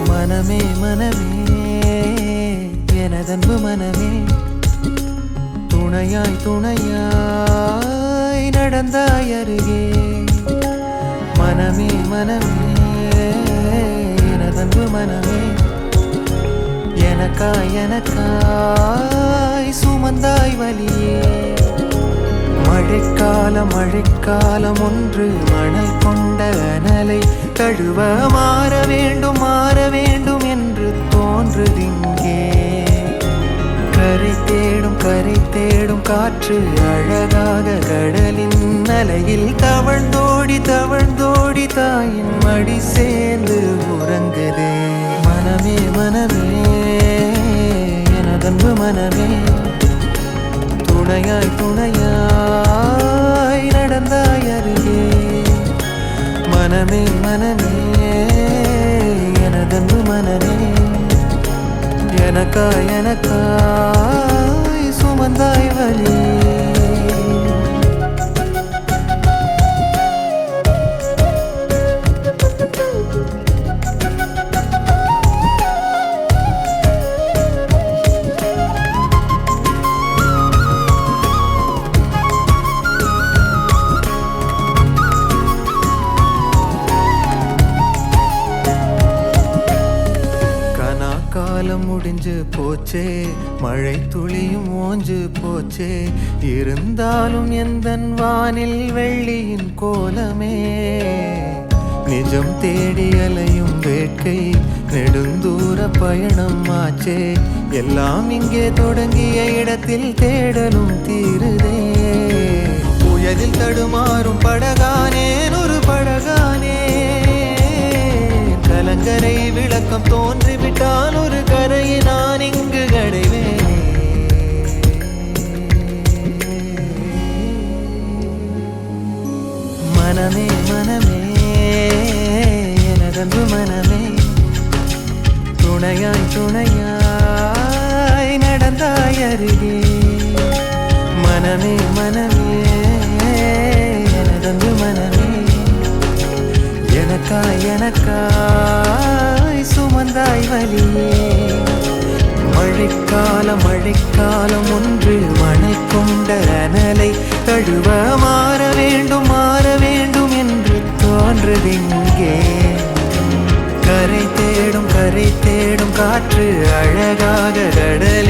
மனமே மனமே எனதன்பு மனமே, துணையாய் துணையாய் நடந்தாய் அருகே. மனமே மனமே எனதன்பு மனமே, எனக்காய் எனக்காய் சுமந்தாய் வலியே. மழைக்காலம் மழைக்காலம் ஒன்று மணல் கொண்ட அனலை தழுவ மாற வேண்டும் என்று தோன்றுதிங்கே. கரை தேடும் காற்று அழகாக கடலின் அலையில் தவழ்ந்தோடி தாயின் மடி சேர்ந்து உறங்குதே. மனமே மனமே எனதன்பு மனமே, துணையாய் துணையாய் நடந்தாய் அருகே. மனமே மனமே எனதன்பு மனமே, எனக்காய் எனக்காய் சுமந்தாய் வலி. காலம் முடிஞ்சு போச்சே, மழை துளியும் ஓஞ்சு போச்சே, இருந்தாலும் எந்தன் வானில் வெள்ளியின் கோலமே. நிஜம் தேடி அலையும் வேட்கை நெடுந்தூர பயணம் ஆச்சே, எல்லாம் இங்கே தொடங்கிய இடத்தில் தேடலும் தீருதே. புயலில் தடுமாறும் படகானேன் ஒரு படகானே, கலங்கரை விளக்கம் தோன்றிவிட்டால் ஒரு கரையை நான் இங்கு கடைவேனே. மனமே மனமே எனதன்பு மனமே, துணையாய் துணையாய் நடந்தாய் அருகே. மனமே மனமே எனதன்பு மனமே, எனக்காய் எனக்காய் சுமந்தாய் வலியே. மழைக்காலம் ஒன்று மணல் கொண்ட அனலை தழுவ மாற வேண்டும் என்று தோன்றுதிங்கே. கரை தேடும் காற்று அழகாக கடல்